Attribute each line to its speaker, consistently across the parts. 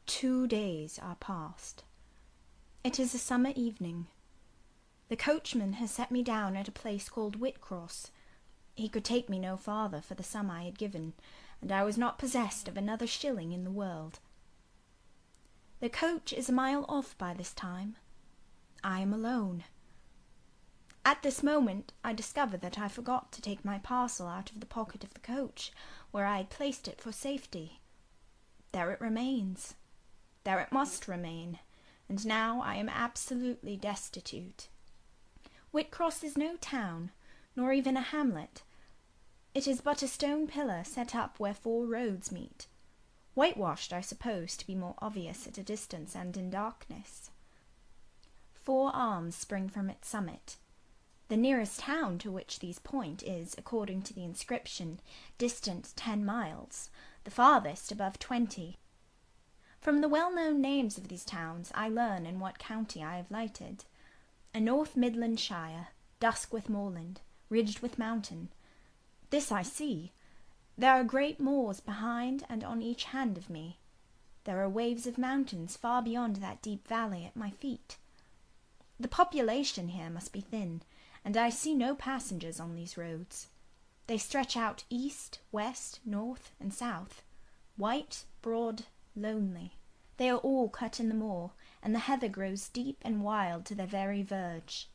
Speaker 1: 2 days are past. It is a summer evening. The coachman has set me down at a place called Whitcross. He could take me no farther for the sum I had given, and I was not possessed of another shilling in the world. The coach is a mile off by this time. I am alone. At this moment I discover that I forgot to take my parcel out of the pocket of the coach, where I had placed it for safety. There it remains. There it must remain, and now I am absolutely destitute. Whitcross is no town, nor even a hamlet. It is but a stone pillar set up where 4 roads meet, whitewashed, I suppose, to be more obvious at a distance and in darkness. 4 arms spring from its summit. The nearest town to which these point is, according to the inscription, distant 10 miles, the farthest above 20. From the well-known names of these towns I learn in what county I have lighted. A North Midland shire, dusk with moorland, ridged with mountain. This I see. There are great moors behind and on each hand of me. There are waves of mountains far beyond that deep valley at my feet. The population here must be thin, and I see no passengers on these roads. They stretch out east, west, north, and south, white, broad, lonely. They are all cut in the moor, and the heather grows deep and wild to their very verge.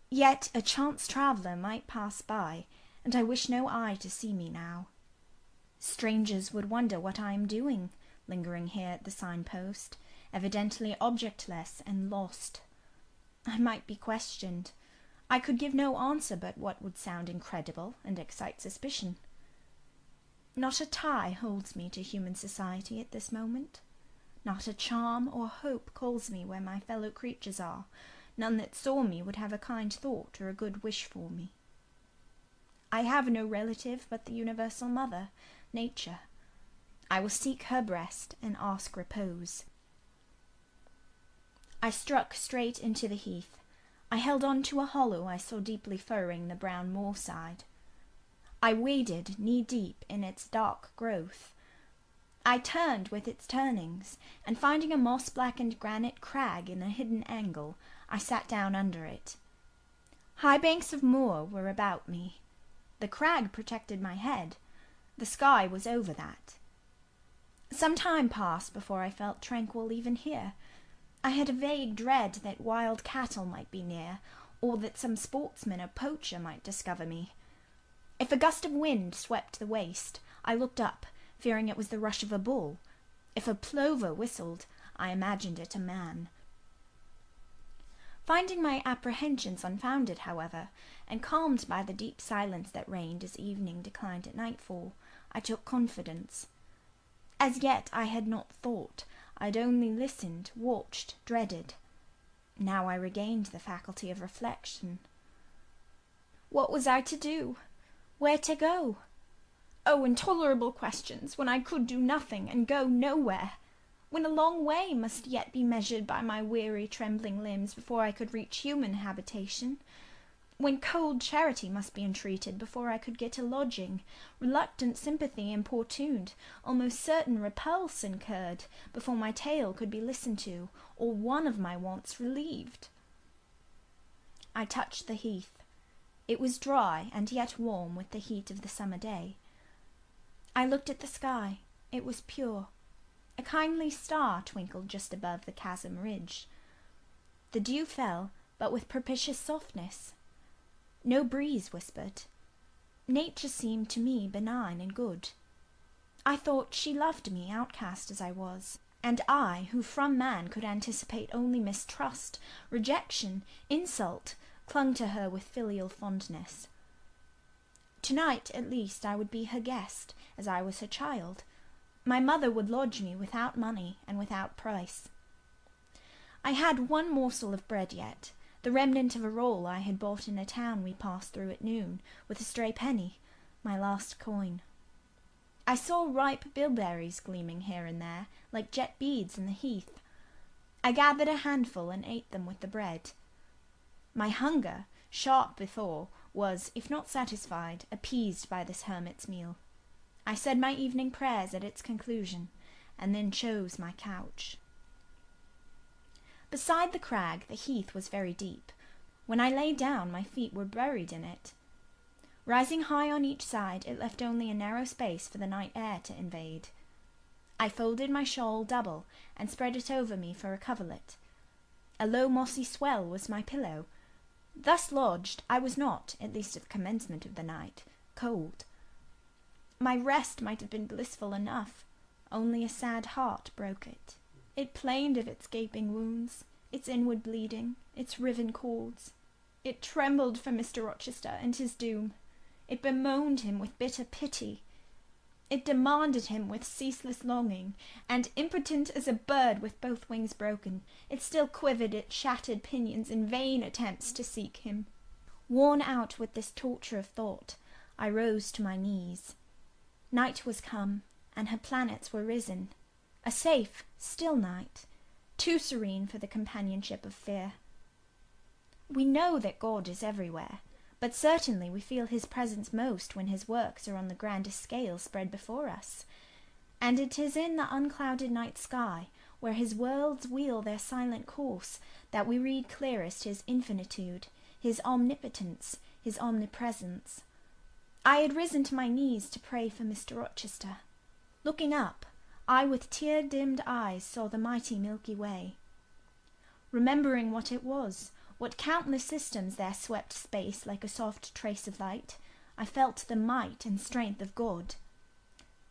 Speaker 1: Yet a chance traveller might pass by, and I wish no eye to see me now. Strangers would wonder what I am doing, lingering here at the signpost, evidently objectless and lost. I might be questioned. I could give no answer but what would sound incredible and excite suspicion. Not a tie holds me to human society at this moment. Not a charm or hope calls me where my fellow creatures are. None that saw me would have a kind thought or a good wish for me. I have no relative but the universal mother, Nature. I will seek her breast and ask repose. I struck straight into the heath. I held on to a hollow I saw deeply furrowing the brown moorside. I waded knee-deep in its dark growth. I turned with its turnings, and finding a moss-blackened granite crag in a hidden angle, I sat down under it. High banks of moor were about me. The crag protected my head. The sky was over that. Some time passed before I felt tranquil even here. I had a vague dread that wild cattle might be near, or that some sportsman or poacher might discover me. If a gust of wind swept the waste, I looked up, fearing it was the rush of a bull. If a plover whistled, I imagined it a man. Finding my apprehensions unfounded, however, and calmed by the deep silence that reigned as evening declined at nightfall, I took confidence. As yet I had not thought, I had only listened, watched, dreaded. Now I regained the faculty of reflection. What was I to do? Where to go? Oh, intolerable questions, when I could do nothing and go nowhere, when a long way must yet be measured by my weary, trembling limbs before I could reach human habitation, when cold charity must be entreated before I could get a lodging, reluctant sympathy importuned, almost certain repulse incurred before my tale could be listened to, or one of my wants relieved. I touched the heath. It was dry and yet warm with the heat of the summer day. I looked at the sky. It was pure. A kindly star twinkled just above the chasm ridge. The dew fell, but with propitious softness. No breeze whispered. Nature seemed to me benign and good. I thought she loved me, outcast as I was, and I, who from man could anticipate only mistrust, rejection, insult, clung to her with filial fondness. Tonight, at least, I would be her guest, as I was her child. My mother would lodge me without money and without price. I had one morsel of bread yet, the remnant of a roll I had bought in a town we passed through at noon, with a stray penny, my last coin. I saw ripe bilberries gleaming here and there, like jet beads in the heath. I gathered a handful and ate them with the bread. My hunger, sharp before, was, if not satisfied, appeased by this hermit's meal. I said my evening prayers at its conclusion, and then chose my couch. Beside the crag, the heath was very deep. When I lay down, my feet were buried in it. Rising high on each side, it left only a narrow space for the night air to invade. I folded my shawl double and spread it over me for a coverlet. A low mossy swell was my pillow. Thus lodged, I was not, at least at the commencement of the night, cold. My rest might have been blissful enough, only a sad heart broke it. It plained of its gaping wounds, its inward bleeding, its riven cords. It trembled for Mr. Rochester and his doom. It bemoaned him with bitter pity. It demanded him with ceaseless longing, and impotent as a bird with both wings broken, it still quivered its shattered pinions in vain attempts to seek him. Worn out with this torture of thought, I rose to my knees. Night was come, and her planets were risen. A safe, still night, too serene for the companionship of fear. We know that God is everywhere, but certainly we feel his presence most when his works are on the grandest scale spread before us, and it is in the unclouded night sky, where his worlds wheel their silent course, that we read clearest his infinitude, his omnipotence, his omnipresence. I had risen to my knees to pray for Mr. Rochester. Looking up, I with tear-dimmed eyes saw the mighty Milky Way. Remembering what it was, what countless systems there swept space like a soft trace of light, I felt the might and strength of God.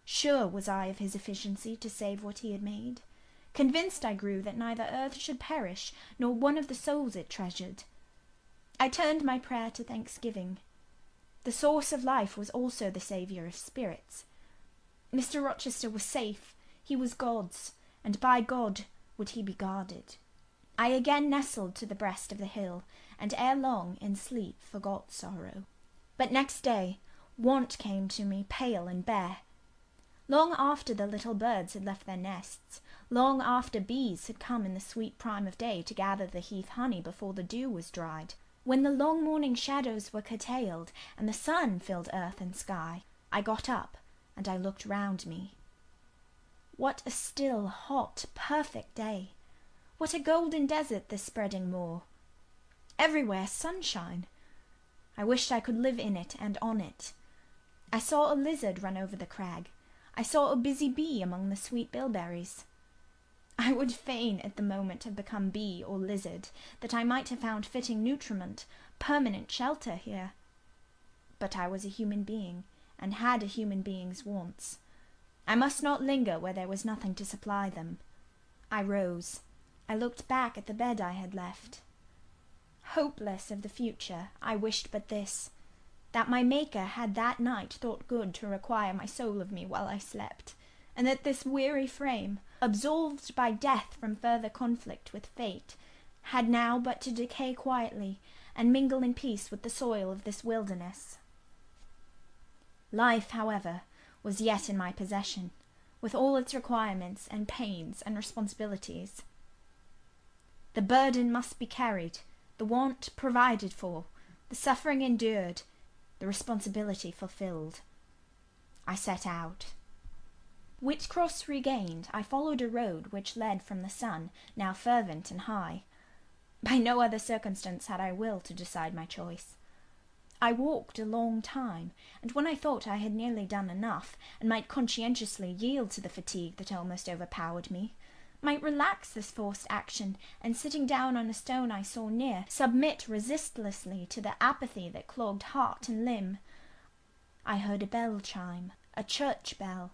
Speaker 1: Sure was I of his efficiency to save what he had made. Convinced I grew that neither earth should perish, nor one of the souls it treasured. I turned my prayer to thanksgiving. The source of life was also the saviour of spirits. Mr. Rochester was safe, he was God's, and by God would he be guarded. I again nestled to the breast of the hill, and ere long in sleep forgot sorrow. But next day want came to me pale and bare. Long after the little birds had left their nests, long after bees had come in the sweet prime of day to gather the heath honey before the dew was dried, when the long morning shadows were curtailed and the sun filled earth and sky, I got up and I looked round me. What a still, hot, perfect day! What a golden desert this spreading moor! Everywhere sunshine! I wished I could live in it and on it. I saw a lizard run over the crag. I saw a busy bee among the sweet bilberries. I would fain at the moment have become bee or lizard, that I might have found fitting nutriment, permanent shelter here. But I was a human being, and had a human being's wants. I must not linger where there was nothing to supply them. I rose. I looked back at the bed I had left. Hopeless of the future, I wished but this, that my Maker had that night thought good to require my soul of me while I slept, and that this weary frame, absolved by death from further conflict with fate, had now but to decay quietly and mingle in peace with the soil of this wilderness. Life, however, was yet in my possession, with all its requirements and pains and responsibilities. The burden must be carried, the want provided for, the suffering endured, the responsibility fulfilled. I set out. Whitcross regained, I followed a road which led from the sun, now fervent and high. By no other circumstance had I will to decide my choice. I walked a long time, and when I thought I had nearly done enough, and might conscientiously yield to the fatigue that almost overpowered me, might relax this forced action, and sitting down on a stone I saw near, submit resistlessly to the apathy that clogged heart and limb, I heard a bell chime, a church bell.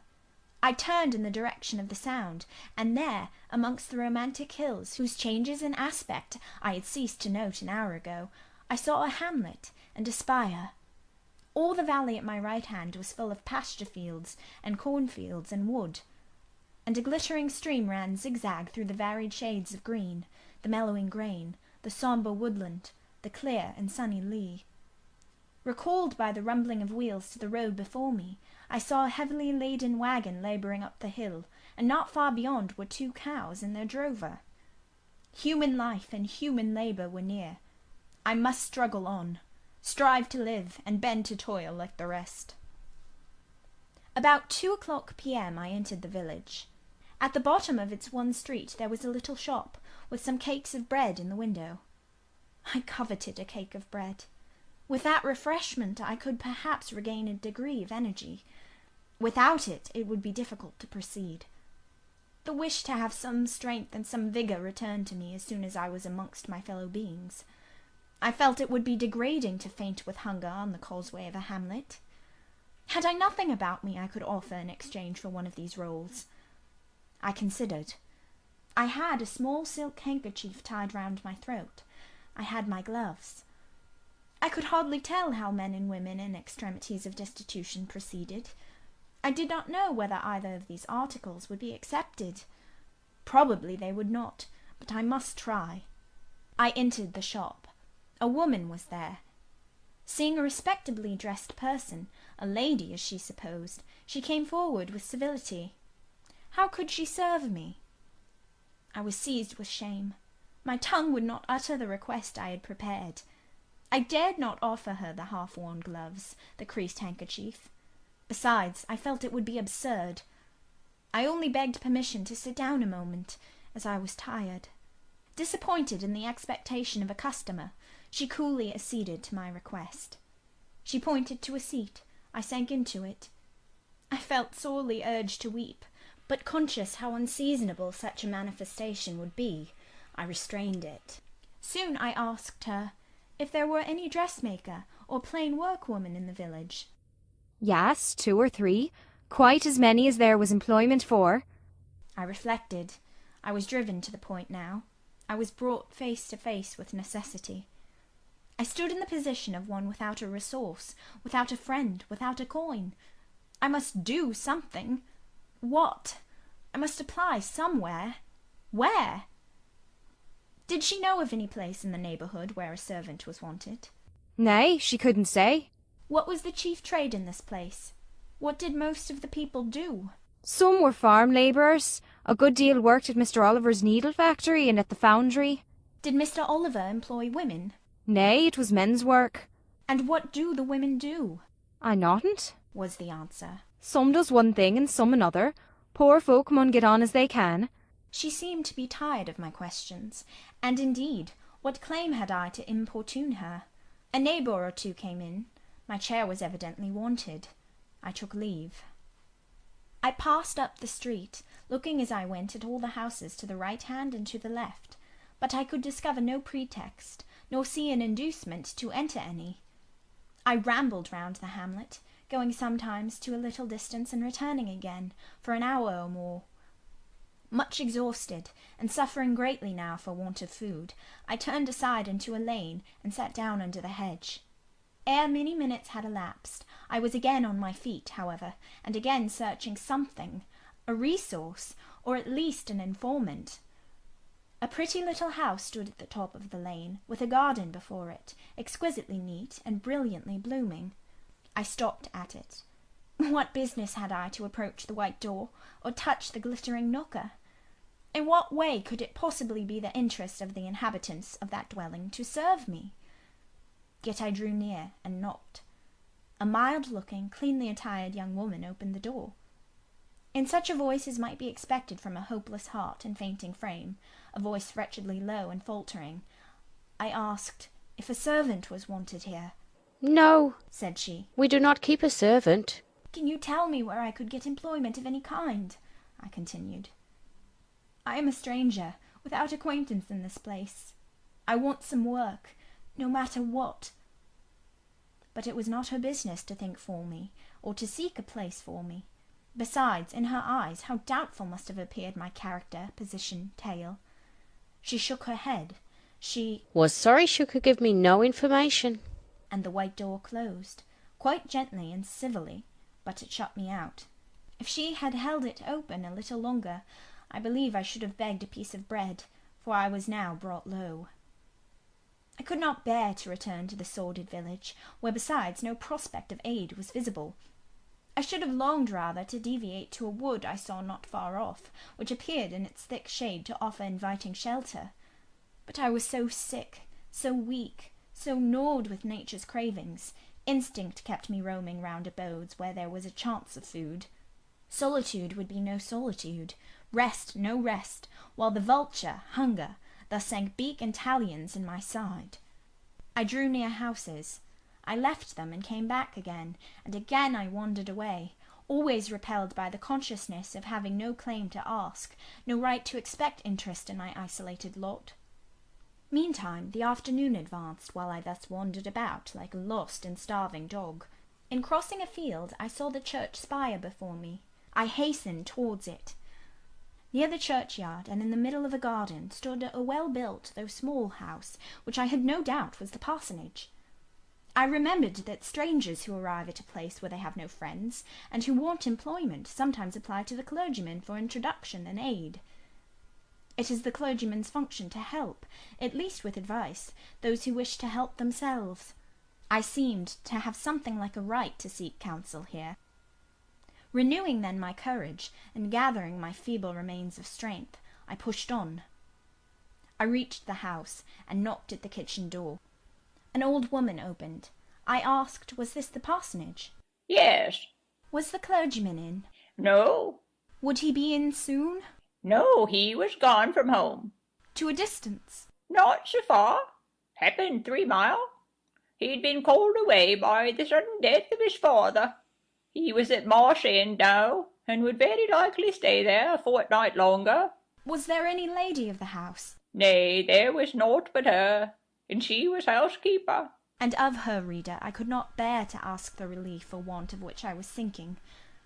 Speaker 1: I turned in the direction of the sound, and there, amongst the romantic hills, whose changes in aspect I had ceased to note an hour ago, I saw a hamlet and a spire. All the valley at my right hand was full of pasture fields and cornfields and wood, and a glittering stream ran zigzag through the varied shades of green, the mellowing grain, the sombre woodland, the clear and sunny lea. Recalled by the rumbling of wheels to the road before me, I saw a heavily laden wagon labouring up the hill, and not far beyond were 2 cows and their drover. Human life and human labour were near. I must struggle on, strive to live, and bend to toil like the rest. About 2 o'clock p.m. I entered the village. At the bottom of its one street there was a little shop, with some cakes of bread in the window. I coveted a cake of bread. With that refreshment I could perhaps regain a degree of energy. Without it, it would be difficult to proceed. The wish to have some strength and some vigour returned to me as soon as I was amongst my fellow beings. I felt it would be degrading to faint with hunger on the causeway of a hamlet. Had I nothing about me I could offer in exchange for one of these rolls? I considered. I had a small silk handkerchief tied round my throat. I had my gloves. I could hardly tell how men and women in extremities of destitution proceeded. I did not know whether either of these articles would be accepted. Probably they would not, but I must try. I entered the shop. A woman was there. Seeing a respectably dressed person, a lady as she supposed, she came forward with civility. How could she serve me? I was seized with shame. My tongue would not utter the request I had prepared. I dared not offer her the half-worn gloves, the creased handkerchief. Besides, I felt it would be absurd. I only begged permission to sit down a moment, as I was tired. Disappointed in the expectation of a customer, she coolly acceded to my request. She pointed to a seat. I sank into it. I felt sorely urged to weep, but conscious how unseasonable such a manifestation would be, I restrained it. Soon I asked her if there were any dressmaker or plain workwoman in the village.
Speaker 2: Yes, 2 or 3, quite as many as there was employment for.
Speaker 1: I reflected. I was driven to the point now. I was brought face to face with necessity. I stood in the position of one without a resource, without a friend, without a coin. I must do something. What? I must apply somewhere. Where? Did she know of any place in the neighbourhood where a servant was wanted?
Speaker 2: Nay, she couldn't say.
Speaker 1: What was the chief trade in this place? What did most of the people do?
Speaker 2: Some were farm labourers. A good deal worked at Mr Oliver's needle factory and at the foundry.
Speaker 1: Did Mr Oliver employ women?
Speaker 2: Nay, it was men's work.
Speaker 1: And what do the women do?
Speaker 2: I nodded,
Speaker 1: was the answer.
Speaker 2: Some does one thing and some another. Poor folk mun get on as they can.
Speaker 1: She seemed to be tired of my questions, and indeed, what claim had I to importune her? A neighbour or two came in. My chair was evidently wanted. I took leave. I passed up the street, looking as I went at all the houses to the right hand and to the left, but I could discover no pretext, nor see an inducement to enter any. I rambled round the hamlet, going sometimes to a little distance and returning again, for an hour or more. Much exhausted, and suffering greatly now for want of food, I turned aside into a lane and sat down under the hedge. Ere many minutes had elapsed, I was again on my feet, however, and again searching something, a resource, or at least an informant. A pretty little house stood at the top of the lane, with a garden before it, exquisitely neat and brilliantly blooming. I stopped at it. What business had I to approach the white door, or touch the glittering knocker? In what way could it possibly be the interest of the inhabitants of that dwelling to serve me? Yet I drew near and knocked. A mild-looking, cleanly attired young woman opened the door. In such a voice as might be expected from a hopeless heart and fainting frame, a voice wretchedly low and faltering, I asked if a servant was wanted here.
Speaker 3: No,
Speaker 1: said she.
Speaker 3: We do not keep a servant.
Speaker 1: Can you tell me where I could get employment of any kind? I continued. I am a stranger, without acquaintance in this place. I want some work, no matter what. But it was not her business to think for me, or to seek a place for me. Besides, in her eyes, how doubtful must have appeared my character, position, tale. She shook her head. She
Speaker 3: was sorry she could give me no information.
Speaker 1: And the white door closed, quite gently and civilly, but it shut me out. If she had held it open a little longer, I believe I should have begged a piece of bread, for I was now brought low. I could not bear to return to the sordid village, where besides no prospect of aid was visible. I should have longed rather to deviate to a wood I saw not far off, which appeared in its thick shade to offer inviting shelter. But I was so sick, so weak, so gnawed with nature's cravings, instinct kept me roaming round abodes where there was a chance of food. Solitude would be no solitude, Rest, no rest, while the vulture, hunger, thus sank beak and talons in my side. I drew near houses. I left them and came back again, and again I wandered away, always repelled by the consciousness of having no claim to ask, no right to expect interest in my isolated lot. Meantime, the afternoon advanced, while I thus wandered about like a lost and starving dog. In crossing a field, I saw the church spire before me. I hastened towards it. Near the churchyard, and in the middle of a garden, stood a well-built, though small house, which I had no doubt was the parsonage. I remembered that strangers who arrive at a place where they have no friends, and who want employment, sometimes apply to the clergyman for introduction and aid. It is the clergyman's function to help, at least with advice, those who wish to help themselves. I seemed to have something like a right to seek counsel here. Renewing then my courage, and gathering my feeble remains of strength, I pushed on. I reached the house, and knocked at the kitchen door. An old woman opened. I asked, was this the parsonage?
Speaker 4: Yes.
Speaker 1: Was the clergyman in?
Speaker 4: No.
Speaker 1: Would he be in soon?
Speaker 4: No, he was gone from home.
Speaker 1: To a distance?
Speaker 4: Not so far. Happened 3 mile. He'd been called away by the sudden death of his father. He was at Marsh End now, and would very likely stay there a fortnight longer.
Speaker 1: Was there any lady of the house?
Speaker 4: Nay, there was naught but her, and she was housekeeper.
Speaker 1: And of her, reader, I could not bear to ask the relief for want of which I was sinking.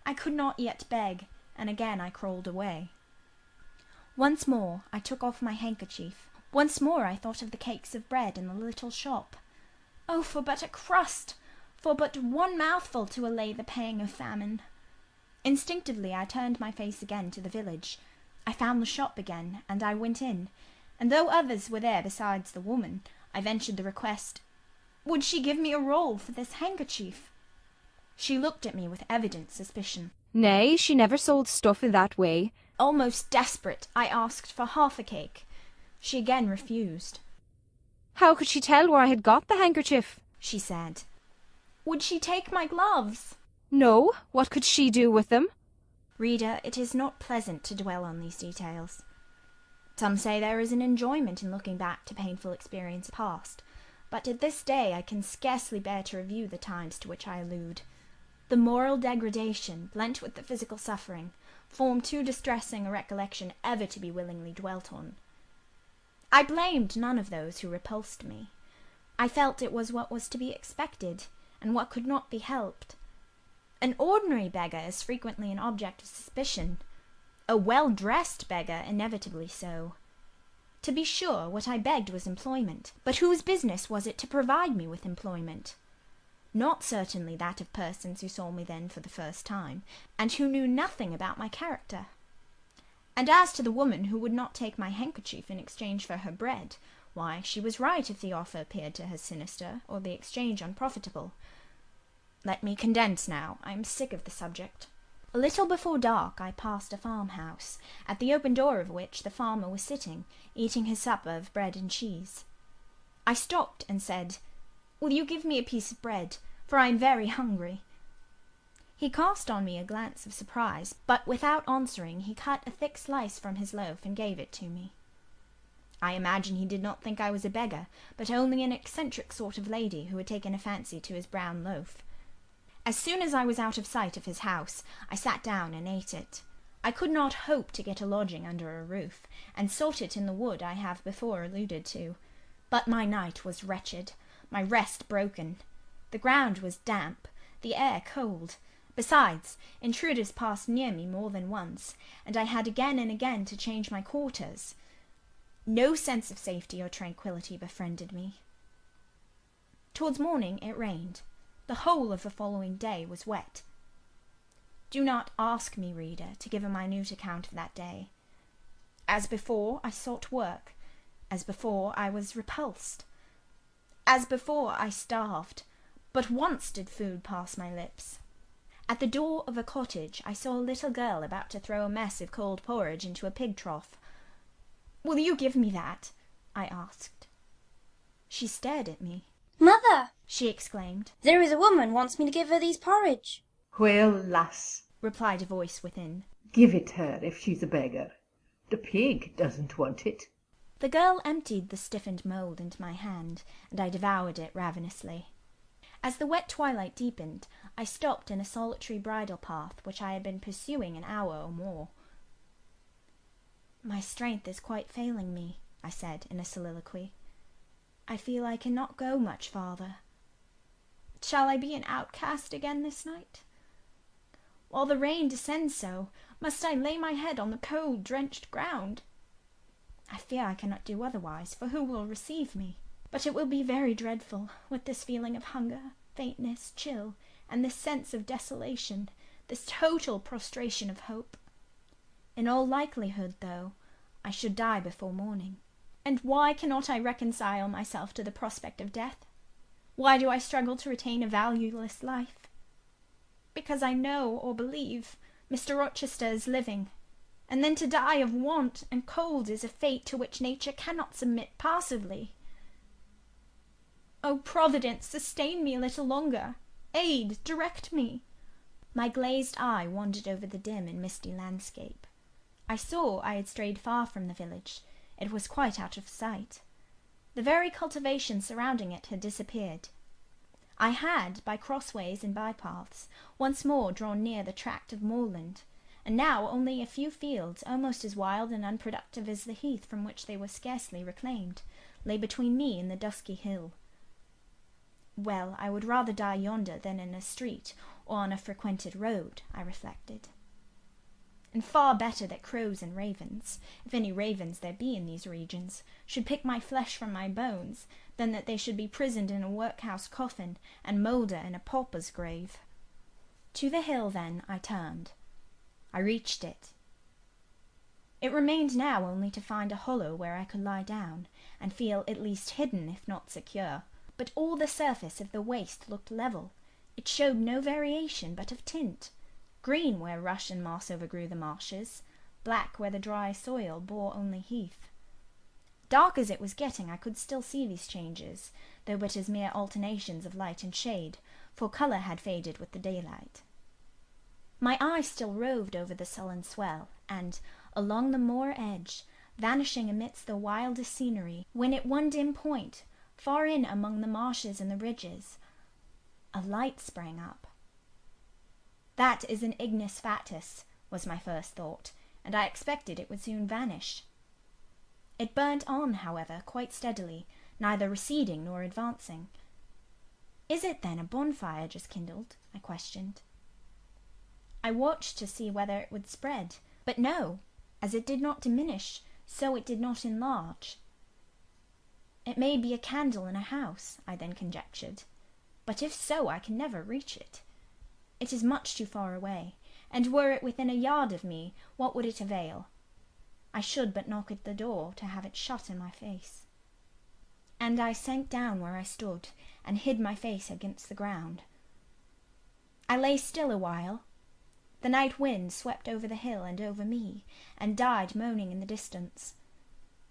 Speaker 1: I could not yet beg, and again I crawled away. Once more I took off my handkerchief. Once more I thought of the cakes of bread in the little shop. Oh, for but a crust! For but one mouthful to allay the pang of famine. Instinctively I turned my face again to the village. I found the shop again, and I went in, and though others were there besides the woman, I ventured the request, would she give me a roll for this handkerchief? She looked at me with evident suspicion.
Speaker 2: Nay, she never sold stuff in that way.
Speaker 1: Almost desperate, I asked for half a cake. She again refused.
Speaker 2: How could she tell where I had got the handkerchief?
Speaker 1: She said. Would she take my gloves?
Speaker 2: No, what could she do with them?
Speaker 1: Reader, it is not pleasant to dwell on these details. Some say there is an enjoyment in looking back to painful experience past, but at this day I can scarcely bear to review the times to which I allude. The moral degradation, blent with the physical suffering, form too distressing a recollection ever to be willingly dwelt on. I blamed none of those who repulsed me. I felt it was what was to be expected, and what could not be helped. An ordinary beggar is frequently an object of suspicion, a well-dressed beggar inevitably so. To be sure, what I begged was employment, but whose business was it to provide me with employment? Not certainly that of persons who saw me then for the first time, and who knew nothing about my character. And as to the woman who would not take my handkerchief in exchange for her bread, why, she was right if the offer appeared to her sinister, or the exchange unprofitable. Let me condense now. I am sick of the subject. A little before dark I passed a farmhouse, at the open door of which the farmer was sitting, eating his supper of bread and cheese. I stopped and said, "Will you give me a piece of bread, for I am very hungry?" He cast on me a glance of surprise, but without answering he cut a thick slice from his loaf and gave it to me. I imagine he did not think I was a beggar, but only an eccentric sort of lady who had taken a fancy to his brown loaf. As soon as I was out of sight of his house, I sat down and ate it. I could not hope to get a lodging under a roof, and sought it in the wood I have before alluded to. But my night was wretched, my rest broken. The ground was damp, the air cold. Besides, intruders passed near me more than once, and I had again and again to change my quarters. No sense of safety or tranquillity befriended me. Towards morning it rained. The whole of the following day was wet. Do not ask me, reader, to give a minute account of that day. As before, I sought work. As before, I was repulsed. As before, I starved. But once did food pass my lips. At the door of a cottage I saw a little girl about to throw a mess of cold porridge into a pig trough. "Will you give me that?" I asked. She stared at me.
Speaker 5: "Mother,"
Speaker 1: she exclaimed,
Speaker 5: "there is a woman wants me to give her these porridge."
Speaker 6: "Well, lass,"
Speaker 1: replied a voice within,
Speaker 6: "give it her if she's a beggar." The pig doesn't want it.
Speaker 1: The girl emptied the stiffened mould into my hand, and I devoured it ravenously. As the wet twilight deepened, I stopped in a solitary bridle path which I had been pursuing an hour or more. "My strength is quite failing me," I said in a soliloquy. "I feel I cannot go much farther. Shall I be an outcast again this night? While the rain descends so, must I lay my head on the cold, drenched ground? I fear I cannot do otherwise, for who will receive me? But it will be very dreadful, with this feeling of hunger, faintness, chill, and this sense of desolation, this total prostration of hope. In all likelihood, though, I should die before morning. And why cannot I reconcile myself to the prospect of death? Why do I struggle to retain a valueless life? Because I know or believe Mr Rochester is living, and then to die of want and cold is a fate to which nature cannot submit passively. O Providence, sustain me a little longer. Aid, direct me." My glazed eye wandered over the dim and misty landscape. I saw I had strayed far from the village. It was quite out of sight. The very cultivation surrounding it had disappeared. I had, by crossways and bypaths, once more drawn near the tract of moorland, and now only a few fields, almost as wild and unproductive as the heath from which they were scarcely reclaimed, lay between me and the dusky hill. Well, I would rather die yonder than in a street or on a frequented road, I reflected. And far better that crows and ravens, if any ravens there be in these regions, should pick my flesh from my bones, than that they should be prisoned in a workhouse coffin and moulder in a pauper's grave. To the hill, then, I turned. I reached it. It remained now only to find a hollow where I could lie down, and feel at least hidden, if not secure. But all the surface of the waste looked level. It showed no variation but of tint. Green where rush and moss overgrew the marshes, black where the dry soil bore only heath. Dark as it was getting, I could still see these changes, though but as mere alternations of light and shade, for colour had faded with the daylight. My eye still roved over the sullen swell, and, along the moor edge, vanishing amidst the wildest scenery, when at one dim point, far in among the marshes and the ridges, a light sprang up. That is an ignis fatuus, was my first thought, and I expected it would soon vanish. It burnt on, however, quite steadily, neither receding nor advancing. "Is it, then, a bonfire just kindled?" I questioned. I watched to see whether it would spread, but no, as it did not diminish, so it did not enlarge. It may be a candle in a house, I then conjectured, but if so, I can never reach it. It is much too far away, and were it within a yard of me, what would it avail? I should but knock at the door to have it shut in my face. And I sank down where I stood, and hid my face against the ground. I lay still a while. The night wind swept over the hill and over me, and died moaning in the distance.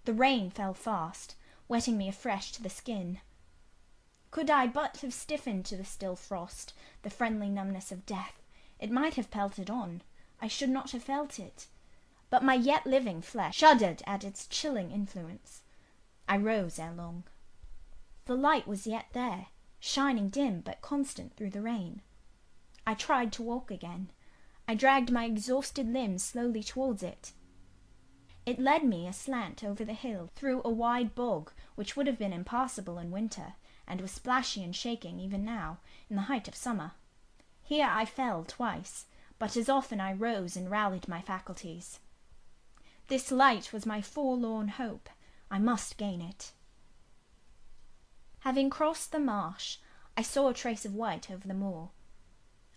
Speaker 1: The rain fell fast, wetting me afresh to the skin. Could I but have stiffened to the still frost, the friendly numbness of death, it might have pelted on. I should not have felt it. But my yet living flesh shuddered at its chilling influence. I rose ere long. The light was yet there, shining dim but constant through the rain. I tried to walk again. I dragged my exhausted limbs slowly towards it. It led me aslant over the hill, through a wide bog, which would have been impassable in winter, and was splashy and shaking even now, in the height of summer. Here I fell twice, but as often I rose and rallied my faculties. This light was my forlorn hope. I must gain it. Having crossed the marsh, I saw a trace of white over the moor.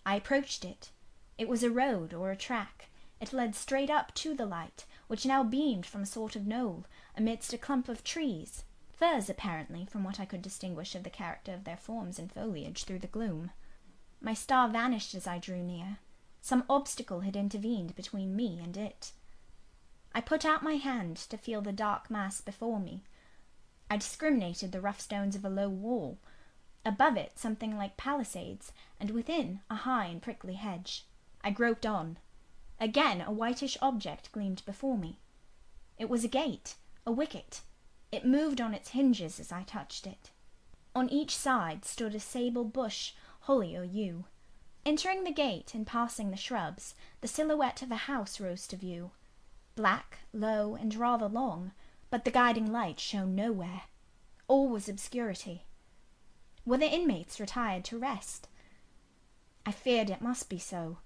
Speaker 1: I approached it. It was a road or a track. It led straight up to the light, which now beamed from a sort of knoll, amidst a clump of trees, firs apparently, from what I could distinguish of the character of their forms and foliage through the gloom. My star vanished as I drew near. Some obstacle had intervened between me and it. I put out my hand to feel the dark mass before me. I discriminated the rough stones of a low wall, above it something like palisades, and within a high and prickly hedge. I groped on. Again a whitish object gleamed before me. It was a gate, a wicket. It moved on its hinges as I touched it. On each side stood a sable bush, holly or yew. Entering the gate and passing the shrubs, the silhouette of a house rose to view. Black, low, and rather long, but the guiding light shone nowhere. All was obscurity. Were the inmates retired to rest? I feared it must be so.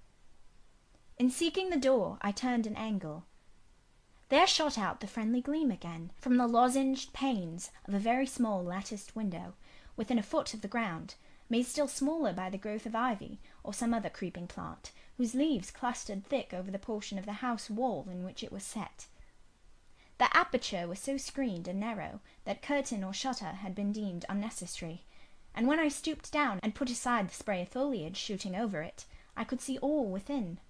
Speaker 1: In seeking the door, I turned an angle. There shot out the friendly gleam again, from the lozenged panes of a very small latticed window, within a foot of the ground, made still smaller by the growth of ivy or some other creeping plant, whose leaves clustered thick over the portion of the house wall in which it was set. The aperture was so screened and narrow that curtain or shutter had been deemed unnecessary, and when I stooped down and put aside the spray of foliage shooting over it, I could see all within.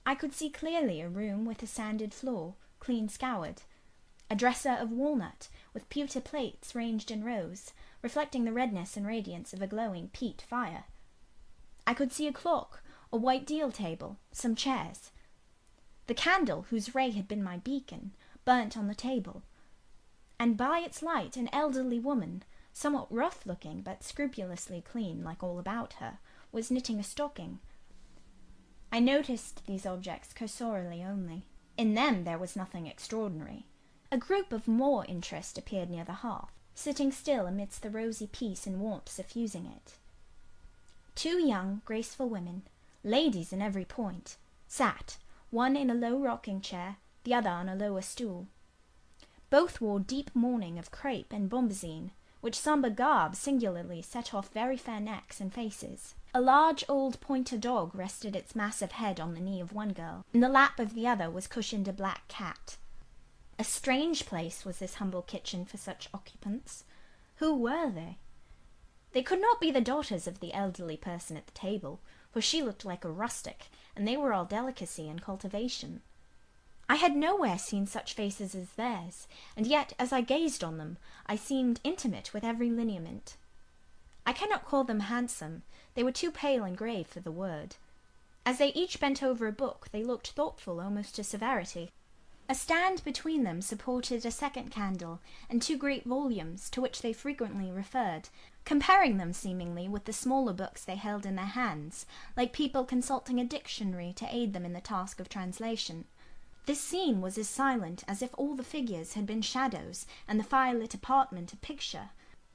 Speaker 1: I could see clearly a room with a sanded floor, clean scoured, a dresser of walnut with pewter plates ranged in rows, reflecting the redness and radiance of a glowing peat fire. I could see a clock, a white deal table, some chairs. The candle, whose ray had been my beacon, burnt on the table, and by its light an elderly woman, somewhat rough-looking but scrupulously clean like all about her, was knitting a stocking. I noticed these objects cursorily only. In them there was nothing extraordinary. A group of more interest appeared near the hearth, sitting still amidst the rosy peace and warmth suffusing it. 2 young, graceful women, ladies in every point, sat, one in a low rocking chair, the other on a lower stool. Both wore deep mourning of crepe and bombazine, which sombre garb singularly set off very fair necks and faces. A large old pointer dog rested its massive head on the knee of one girl. In the lap of the other was cushioned a black cat. A strange place was this humble kitchen for such occupants. Who were they? They could not be the daughters of the elderly person at the table, for she looked like a rustic, and they were all delicacy and cultivation. I had nowhere seen such faces as theirs, and yet, as I gazed on them, I seemed intimate with every lineament. I cannot call them handsome, they were too pale and grave for the word. As they each bent over a book, they looked thoughtful almost to severity. A stand between them supported a second candle, and 2 great volumes, to which they frequently referred, comparing them seemingly with the smaller books they held in their hands, like people consulting a dictionary to aid them in the task of translation. This scene was as silent as if all the figures had been shadows, and the fire-lit apartment a picture.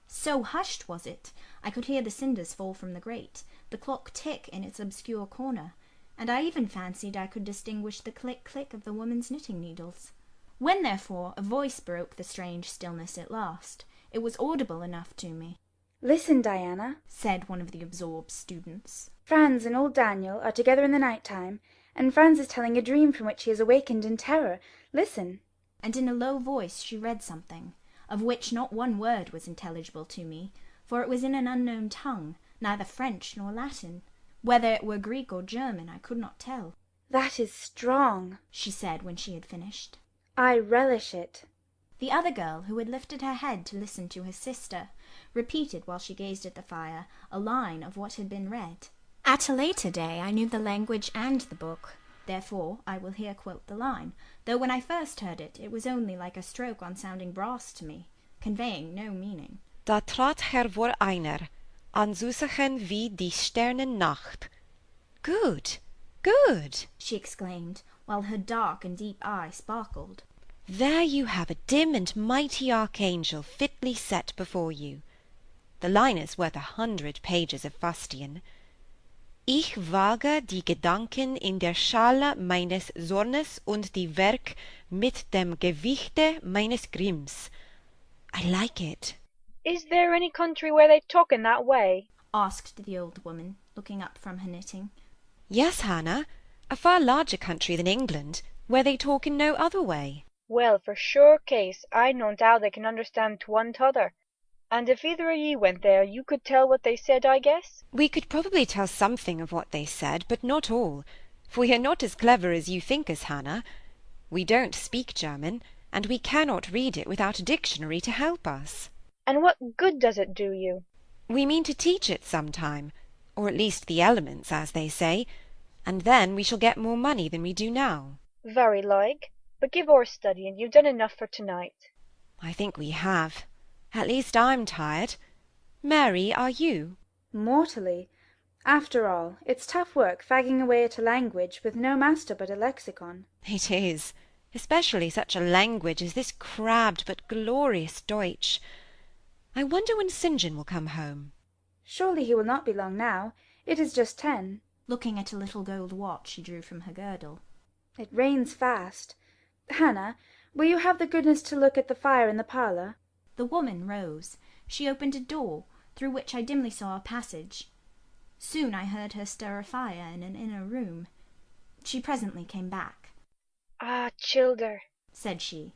Speaker 1: So hushed was it, I could hear the cinders fall from the grate, the clock tick in its obscure corner, and I even fancied I could distinguish the click-click of the woman's knitting needles. When, therefore, a voice broke the strange stillness at last, it was audible enough to me.
Speaker 7: "Listen, Diana,"
Speaker 1: said one of the absorbed students.
Speaker 7: "Franz and old Daniel are together in the night-time, and Franz is telling a dream from which he is awakened in terror. Listen."
Speaker 1: And in a low voice she read something, of which not one word was intelligible to me, for it was in an unknown tongue, neither French nor Latin. Whether it were Greek or German I could not tell.
Speaker 7: "That is strong,"
Speaker 1: she said when she had finished.
Speaker 7: "I relish it."
Speaker 1: The other girl, who had lifted her head to listen to her sister, repeated while she gazed at the fire a line of what had been read. At a later day I knew the language and the book, therefore I will here quote the line, though when I first heard it, it was only like a stroke on sounding brass to me, conveying no meaning.
Speaker 8: Da trat hervor einer, anzusachen wie die Sternennacht. Good, good,
Speaker 1: she exclaimed, while her dark and deep eye sparkled.
Speaker 8: There you have a dim and mighty archangel fitly set before you. The line is worth 100 pages of fustian. Ich wage die Gedanken in der Schale meines Zornes und die Werk mit dem Gewichte meines Grimms. I like it.
Speaker 9: "Is there any country where they talk in that way?"
Speaker 1: asked the old woman, looking up from her knitting.
Speaker 8: Yes, Hannah, a far larger country than England, where they talk in no other way.
Speaker 9: "Well, for sure case, I no doubt they can understand one t'other. And if either of ye went there, you could tell what they said, I guess?"
Speaker 8: We could probably tell something of what they said, but not all, for we are not as clever as you think us, Hannah. We don't speak German, and we cannot read it without a dictionary to help us.
Speaker 9: "And what good does it do you?"
Speaker 8: We mean to teach it some time, or at least the elements, as they say, and then we shall get more money than we do now.
Speaker 9: "Very like. But give o'er studying, you've done enough for to-night.
Speaker 8: I think we have. At least I'm tired. Mary, are you?
Speaker 7: Mortally. After all, it's tough work fagging away at a language with no master but a lexicon.
Speaker 8: It is, especially such a language as this crabbed but glorious Deutsch. I wonder when St. John will come home.
Speaker 7: Surely he will not be long now. It is just 10.
Speaker 1: Looking at a little gold watch she drew from her girdle.
Speaker 7: It rains fast. Hannah, will you have the goodness to look at the fire in the parlour?
Speaker 1: The woman rose. She opened a door, through which I dimly saw a passage. Soon I heard her stir a fire in an inner room. She presently came back.
Speaker 9: Ah, childer,
Speaker 1: said she.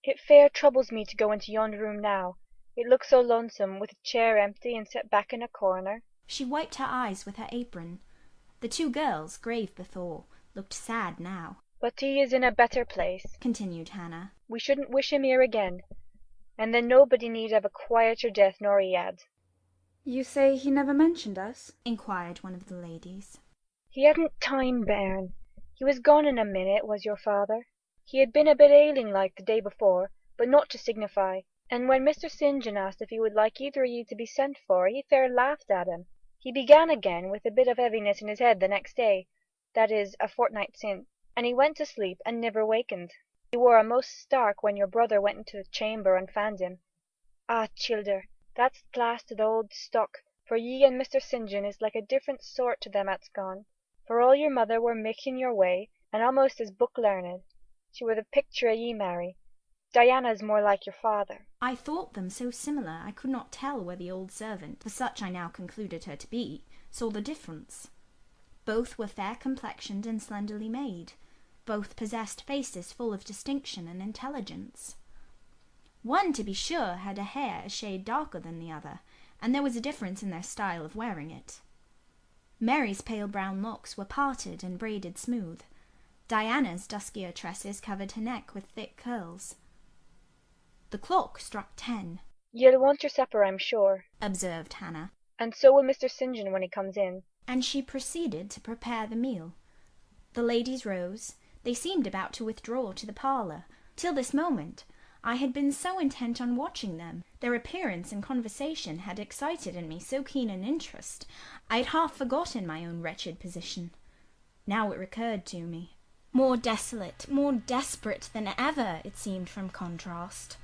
Speaker 9: It fair troubles me to go into yonder room now. It looks so lonesome, with a chair empty and set back in a corner.
Speaker 1: She wiped her eyes with her apron. The two girls, grave before, looked sad now.
Speaker 9: But he is in a better place,
Speaker 1: continued Hannah.
Speaker 9: We shouldn't wish him here again, and then nobody need have a quieter death nor he had.
Speaker 7: You say he never mentioned us?
Speaker 1: Inquired one of the ladies.
Speaker 9: He hadn't time, bairn. He was gone in a minute, was your father. He had been a bit ailing like the day before, but not to signify, and when Mr. St. John asked if he would like either of ye to be sent for, he fair laughed at him. He began again with a bit of heaviness in his head the next day, that is, a fortnight since, and he went to sleep and never wakened. He wore a most stark when your brother went into the chamber and found him. Ah, childer, that's the last of the old stock, for ye and Mr. St. John is like a different sort to them at's gone. For all your mother were making your way, and almost as book learned. She were the picture of ye, Mary. Diana's more like your father.
Speaker 1: I thought them so similar I could not tell where the old servant, for such I now concluded her to be, saw the difference. Both were fair-complexioned and slenderly made. Both possessed faces full of distinction and intelligence. One, to be sure, had a hair a shade darker than the other, and there was a difference in their style of wearing it. Mary's pale brown locks were parted and braided smooth. Diana's duskier tresses covered her neck with thick curls. The clock struck 10.
Speaker 9: Ye'll want your supper, I'm sure,
Speaker 1: observed Hannah,
Speaker 9: and so will Mr. St. John when he comes in.
Speaker 1: And she proceeded to prepare the meal. The ladies rose. They seemed about to withdraw to the parlour. Till this moment I had been so intent on watching them, their appearance and conversation had excited in me so keen an interest, I had half forgotten my own wretched position. Now it recurred to me. More desolate, more desperate than ever, it seemed from contrast.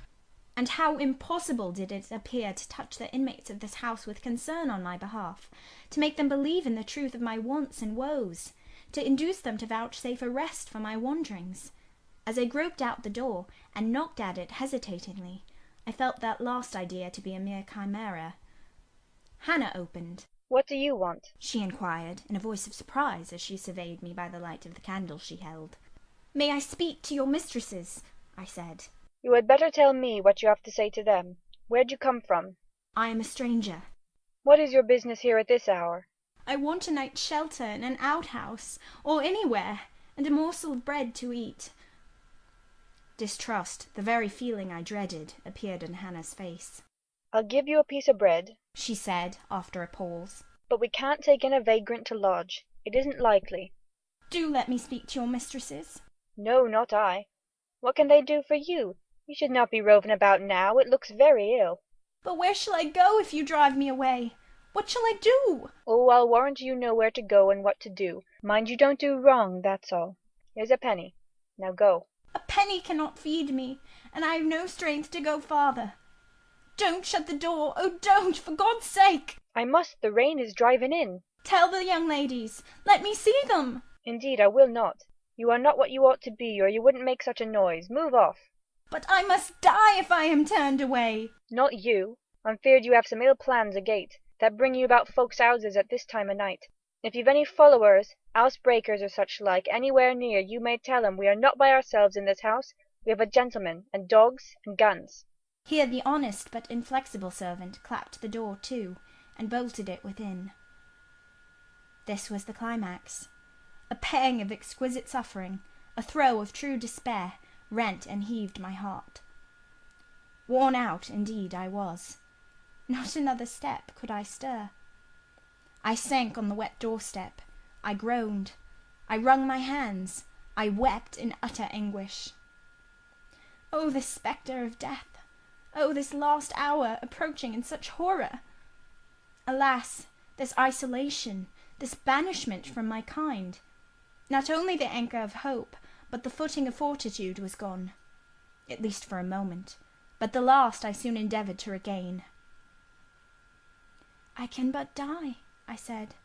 Speaker 1: And how impossible did it appear to touch the inmates of this house with concern on my behalf, to make them believe in the truth of my wants and woes, to induce them to vouchsafe a rest for my wanderings. As I groped out the door, and knocked at it hesitatingly, I felt that last idea to be a mere chimera. Hannah opened.
Speaker 9: What do you want?
Speaker 1: She inquired, in a voice of surprise, as she surveyed me by the light of the candle she held. May I speak to your mistresses? I said.
Speaker 9: You had better tell me what you have to say to them. Where'd you come from?
Speaker 1: I am a stranger.
Speaker 9: What is your business here at this hour?
Speaker 1: I want a night's shelter in an outhouse, or anywhere, and a morsel of bread to eat. Distrust, the very feeling I dreaded, appeared in Hannah's face.
Speaker 9: I'll give you a piece of bread,
Speaker 1: she said, after a pause.
Speaker 9: But we can't take in a vagrant to lodge. It isn't likely.
Speaker 1: Do let me speak to your mistresses.
Speaker 9: No, not I. What can they do for you? You should not be roving about now. It looks very ill.
Speaker 1: But where shall I go if you drive me away? What shall I do?
Speaker 9: Oh, I'll warrant you know where to go and what to do. Mind you don't do wrong, that's all. Here's a penny. Now go.
Speaker 1: A penny cannot feed me, and I have no strength to go farther. Don't shut the door. Oh, don't, for God's sake.
Speaker 9: I must. The rain is driving in.
Speaker 1: Tell the young ladies. Let me see them.
Speaker 9: Indeed, I will not. You are not what you ought to be, or you wouldn't make such a noise. Move off.
Speaker 1: But I must die if I am turned away.
Speaker 9: Not you. I'm feared you have some ill plans agate, that bring you about folks' houses at this time of night. If you've any followers, housebreakers or such like, anywhere near, you may tell 'em we are not by ourselves in this house. We have a gentleman, and dogs, and guns.
Speaker 1: Here the honest but inflexible servant clapped the door to, and bolted it within. This was the climax. A pang of exquisite suffering, a throe of true despair, rent and heaved my heart. Worn out, indeed, I was. Not another step could I stir. I sank on the wet doorstep. I groaned. I wrung my hands. I wept in utter anguish. Oh, this spectre of death! Oh, this last hour approaching in such horror! Alas, this isolation, this banishment from my kind! Not only the anchor of hope, but the footing of fortitude was gone, at least for a moment, but the last I soon endeavoured to regain. "I can but die," I said,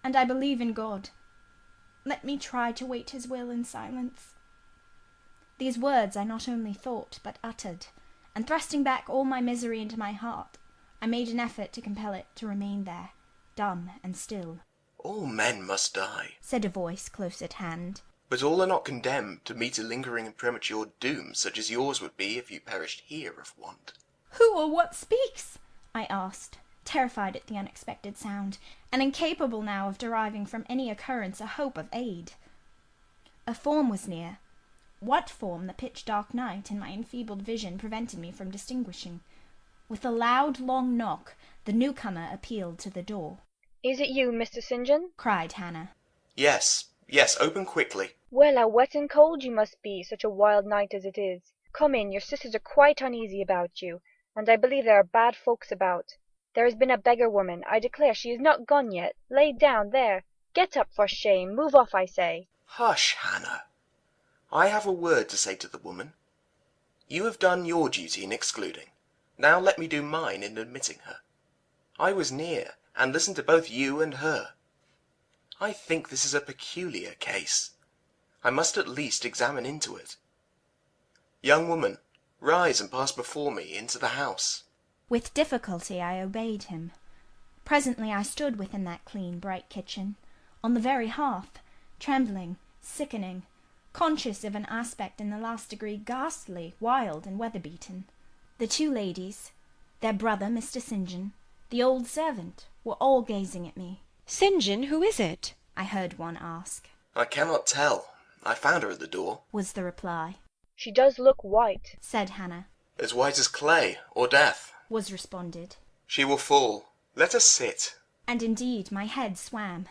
Speaker 1: "and I believe in God. Let me try to wait his will in silence." These words I not only thought, but uttered, and thrusting back all my misery into my heart, I made an effort to compel it to remain there, dumb and still.
Speaker 10: "All men must die,"
Speaker 1: said a voice close at hand.
Speaker 10: "but all are not condemned to meet a lingering and premature doom such as yours would be if you perished here of want."
Speaker 1: "Who or what speaks?" I asked, terrified at the unexpected sound, and incapable now of deriving from any occurrence a hope of aid. A form was near. What form the pitch-dark night and my enfeebled vision prevented me from distinguishing. With a loud, long knock, the newcomer appealed to the door.
Speaker 9: "Is it you, Mr. St. John?"
Speaker 1: cried Hannah.
Speaker 10: Yes, yes, open quickly."
Speaker 9: "Well, how wet and cold you must be, such a wild night as it is. Come in, your sisters are quite uneasy about you, and I believe there are bad folks about. There has been a beggar woman, I declare she is not gone yet. Lay down, there. Get up, for shame. Move off, I say."
Speaker 10: "Hush, Hannah. I have a word to say to the woman. You have done your duty in excluding. Now let me do mine in admitting her. I was near, and listened to both you and her. I think this is a peculiar case. I must at least examine into it. Young woman, rise and pass before me into the house."
Speaker 1: With difficulty I obeyed him. Presently I stood within that clean, bright kitchen, on the very hearth, trembling, sickening, conscious of an aspect in the last degree ghastly, wild, and weather-beaten. The two ladies, their brother, Mr. St. John, the old servant, were all gazing at me.
Speaker 8: St. John, who is it?
Speaker 1: I heard one ask.
Speaker 10: "I cannot tell. I found her at the door."
Speaker 1: Was the reply.
Speaker 9: "She does look white,"
Speaker 1: said Hannah.
Speaker 10: "As white as clay, or death,"
Speaker 1: was responded.
Speaker 10: "She will fall. Let us sit."
Speaker 1: And indeed my head swam.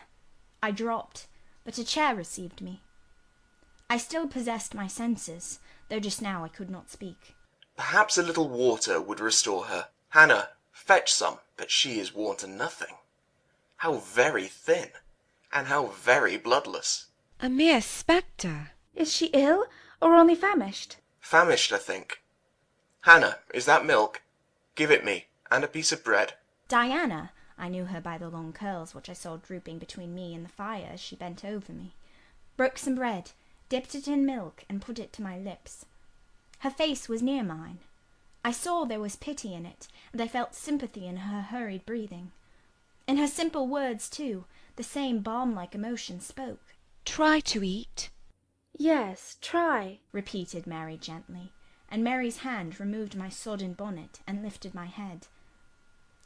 Speaker 1: I dropped, but a chair received me. I still possessed my senses, though just now I could not speak.
Speaker 10: "Perhaps a little water would restore her. Hannah, fetch some, but she is worn to nothing. How very thin, and how very bloodless."
Speaker 8: A mere spectre.
Speaker 7: Is she ill, or only famished?
Speaker 10: "Famished, I think. Hannah, is that milk? Give it me, and a piece of bread."
Speaker 1: Diana, I knew her by the long curls which I saw drooping between me and the fire as she bent over me, broke some bread, dipped it in milk, and put it to my lips. Her face was near mine. I saw there was pity in it, and I felt sympathy in her hurried breathing. In her simple words, too, the same balm-like emotion spoke.
Speaker 8: "Try to eat."
Speaker 7: "Yes, try,"
Speaker 1: repeated Mary gently, and Mary's hand removed my sodden bonnet and lifted my head.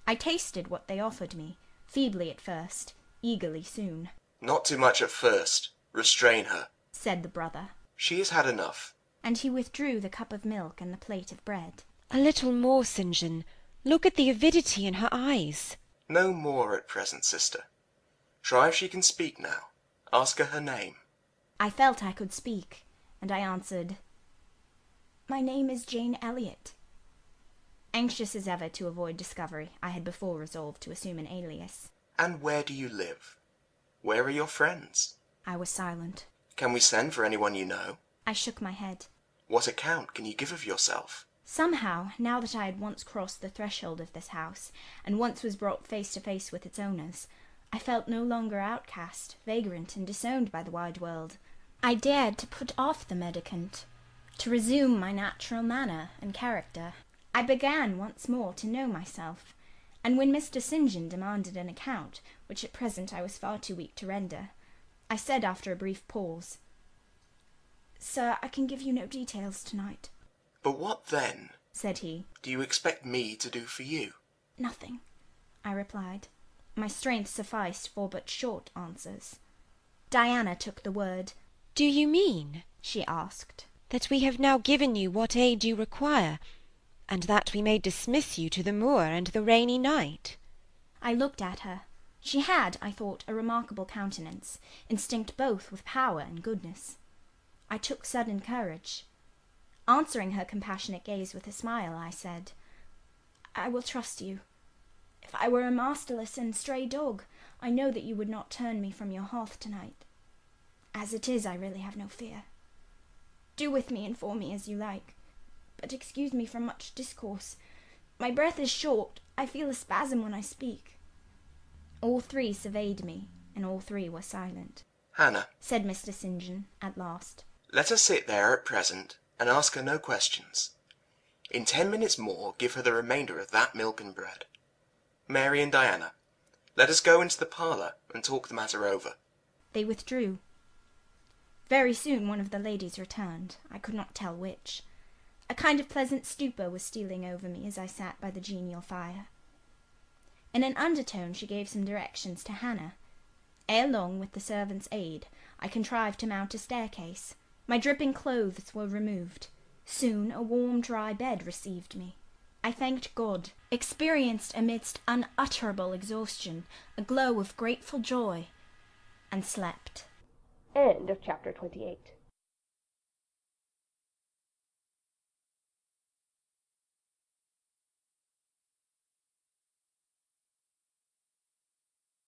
Speaker 1: I tasted what they offered me, feebly at first, eagerly soon.
Speaker 10: "Not too much at first. Restrain her,"
Speaker 1: said the brother.
Speaker 10: "She has had enough."
Speaker 1: And he withdrew the cup of milk and the plate of bread.
Speaker 8: A little more, St. John. Look at the avidity in her eyes.
Speaker 10: "No more at present, sister. Try if she can speak now. Ask her her name."
Speaker 1: I felt I could speak, and I answered, "My name is Jane Elliot." Anxious as ever to avoid discovery, I had before resolved to assume an alias.
Speaker 10: "And where do you live? Where are your friends?"
Speaker 1: I was silent.
Speaker 10: "Can we send for anyone you know?"
Speaker 1: I shook my head.
Speaker 10: "What account can you give of yourself?"
Speaker 1: Somehow, now that I had once crossed the threshold of this house, and once was brought face to face with its owners, I felt no longer outcast, vagrant, and disowned by the wide world. I dared to put off the mendicant, to resume my natural manner and character. I began once more to know myself, and when Mr. St. John demanded an account, which at present I was far too weak to render, I said after a brief pause, "Sir, I can give you no details tonight."
Speaker 10: "But what then,"
Speaker 1: said he,
Speaker 10: "do you expect me to do for you?"
Speaker 1: "Nothing," I replied. My strength sufficed for but short answers. Diana took the word.
Speaker 8: "Do you mean,"
Speaker 1: she asked,
Speaker 8: "that we have now given you what aid you require, and that we may dismiss you to the moor and the rainy night?"
Speaker 1: I looked at her. She had, I thought, a remarkable countenance, instinct both with power and goodness. I took sudden courage. Answering her compassionate gaze with a smile, I said, "I will trust you. If I were a masterless and stray dog, I know that you would not turn me from your hearth tonight. As it is, I really have no fear. Do with me and for me as you like, but excuse me from much discourse. My breath is short. I feel a spasm when I speak." All three surveyed me, and all three were silent.
Speaker 10: "Hannah,"
Speaker 1: said Mr. St. John at last,
Speaker 10: "let us sit there at present and ask her no questions. In 10 minutes more give her the remainder of that milk and bread. Mary and Diana, let us go into the parlour and talk the matter over."
Speaker 1: They withdrew. Very soon one of the ladies returned, I could not tell which. A kind of pleasant stupor was stealing over me as I sat by the genial fire. In an undertone she gave some directions to Hannah. Ere long, with the servant's aid, I contrived to mount a staircase. My dripping clothes were removed. Soon a warm, dry bed received me. I thanked God, experienced amidst unutterable exhaustion a glow of grateful joy, and slept.
Speaker 11: End of chapter 28.